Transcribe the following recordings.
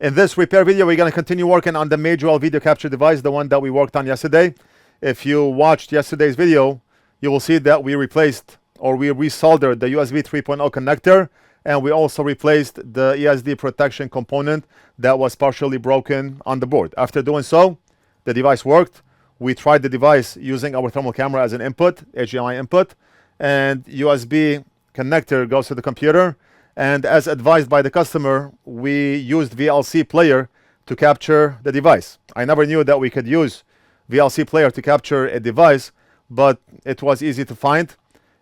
In this repair video, we're going to continue working on the Magewell video capture device, the one that we worked on yesterday. If you watched yesterday's video, you will see that we replaced or we resoldered the USB 3.0 connector, and we also replaced the ESD protection component that was partially broken on the board. After doing so, the device worked. We tried the device using our thermal camera as an input, HDMI input, and USB connector goes to the computer. And as advised by the customer, we used VLC player to capture the device. I never knew that we could use VLC player to capture a device, but it was easy to find,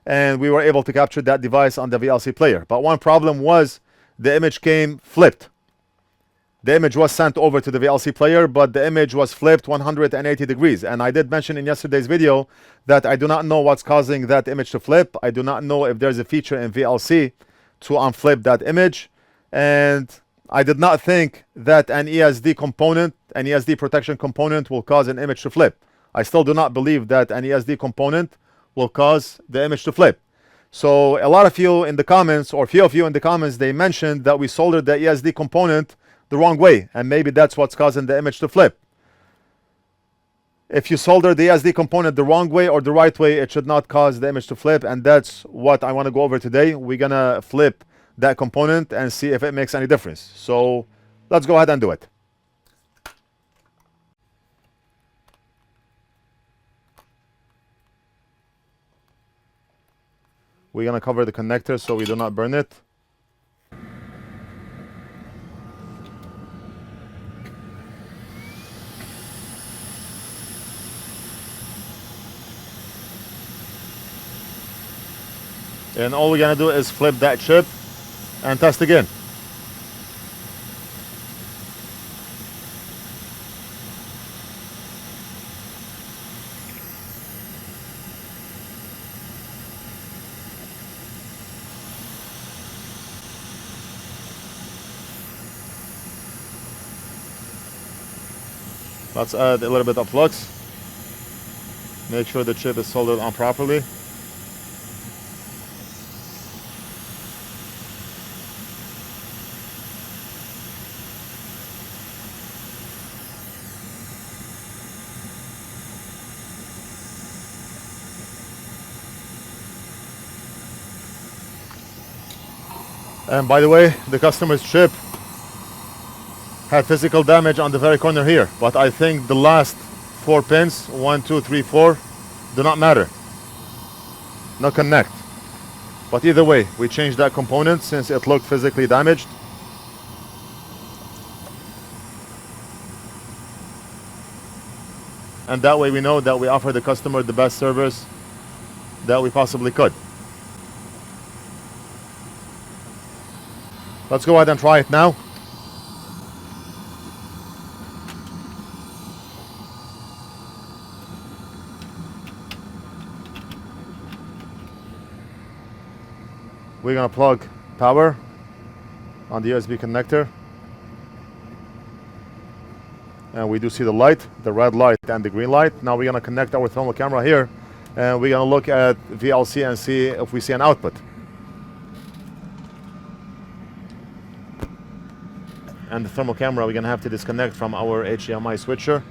and we were able to capture that device on the VLC player. But one problem was the image came flipped. The image was sent over to the VLC player, but the image was flipped 180 degrees. And I did mention in yesterday's video that I do not know what's causing that image to flip. I do not know if there's a feature in VLC to unflip that image, and I did not think that an ESD component, an ESD protection component, will cause an image to flip. I still do not believe that an ESD component will cause the image to flip. So a lot of you in the comments, or few of you in the comments, they mentioned that we soldered the ESD component the wrong way, and maybe that's what's causing the image to flip. If you solder the ESD component the wrong way or the right way, it should not cause the image to flip, and that's what I want to go over today. We're gonna flip that component and see if it makes any difference. So let's go ahead and do it. We're gonna cover the connector so we do not burn it. And all we're gonna do is flip that chip and test again. Let's add a little bit of flux. Make sure the chip is soldered on properly. And by the way, the customer's chip had physical damage on the very corner here, but I think the last 4 pins, 1, 2, 3, 4, do not matter. No connect. But either way, we changed that component since it looked physically damaged. And that way we know that we offer the customer the best service that we possibly could. Let's go ahead and try it now. We're gonna plug power on the USB connector. And we do see the light, the red light and the green light. Now we're gonna connect our thermal camera here, and we're gonna look at VLC and see if we see an output. And the thermal camera we're gonna have to disconnect from our HDMI switcher,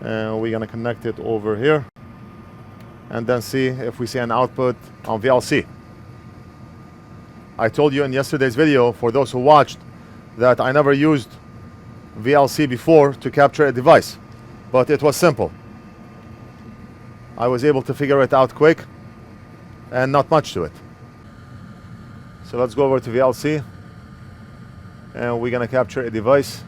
and we're gonna connect it over here and then see if we see an output on VLC. I told you in yesterday's video, for those who watched, that I never used VLC before to capture a device, but it was simple. I was able to figure it out quick and not much to it. So let's go over to VLC. And we're gonna capture a device.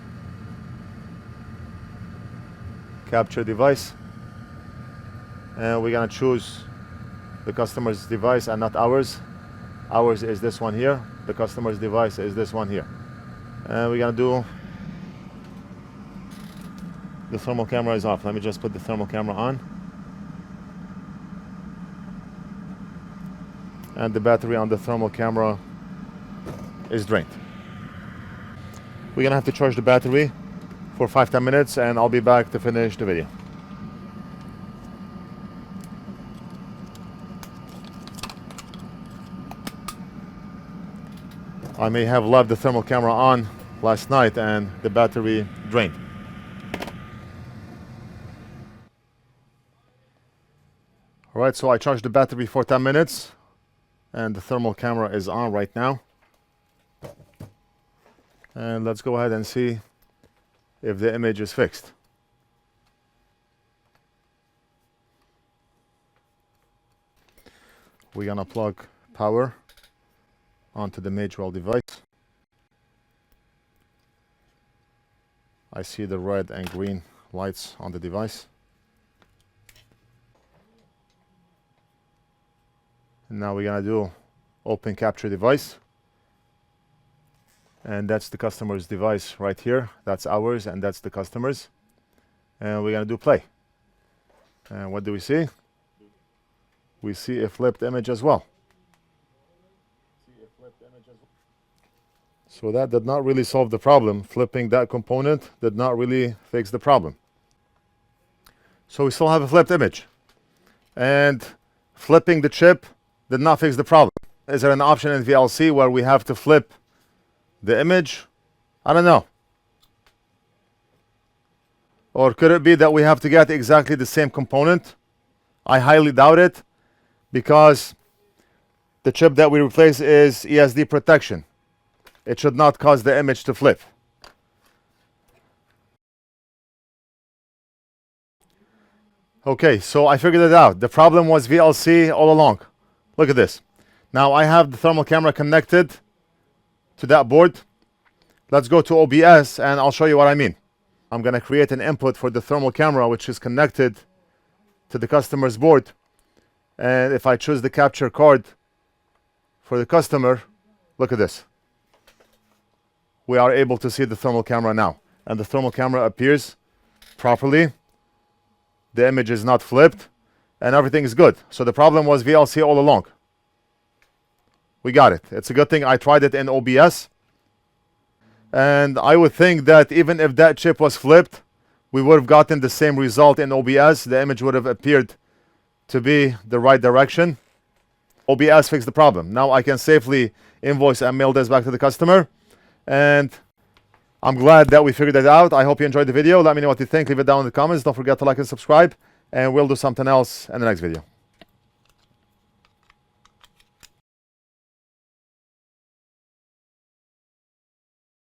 Capture device. And we're gonna choose the customer's device and not ours. Ours is this one here. The customer's device is this one here. And we're gonna do, the thermal camera is off. Let me just put the thermal camera on. And the battery on the thermal camera is drained. We're gonna have to charge the battery for 5-10 minutes, and I'll be back to finish the video. I may have left the thermal camera on last night and the battery drained. Alright, so I charged the battery for 10 minutes and the thermal camera is on right now. And let's go ahead and see if the image is fixed. We're gonna plug power onto the Magewell device. I see the red and green lights on the device. And now we're gonna do open capture device. And that's the customer's device right here. That's ours and that's the customer's. And we're gonna do play. And what do we see? We see a flipped image as well. So that did not really solve the problem. Flipping that component did not really fix the problem. So we still have a flipped image. And flipping the chip did not fix the problem. Is there an option in VLC where we have to flip the image? I don't know. Or could it be that we have to get exactly the same component? I highly doubt it, because the chip that we replace is ESD protection. It should not cause the image to flip. Okay, so I figured it out. The problem was VLC all along. Look at this. Now I have the thermal camera connected to that board. Let's go to OBS and I'll show you what I mean. I'm going to create an input for the thermal camera which is connected to the customer's board. And if I choose the capture card for the customer, look at this. We are able to see the thermal camera now. And the thermal camera appears properly. The image is not flipped. And everything is good. So the problem was VLC all along. We got it. It's a good thing I tried it in OBS. And I would think that even if that chip was flipped, we would have gotten the same result in OBS. The image would have appeared to be the right direction. OBS fixed the problem. Now I can safely invoice and mail this back to the customer. And I'm glad that we figured it out. I hope you enjoyed the video. Let me know what you think. Leave it down in the comments. Don't forget to like and subscribe. And we'll do something else in the next video.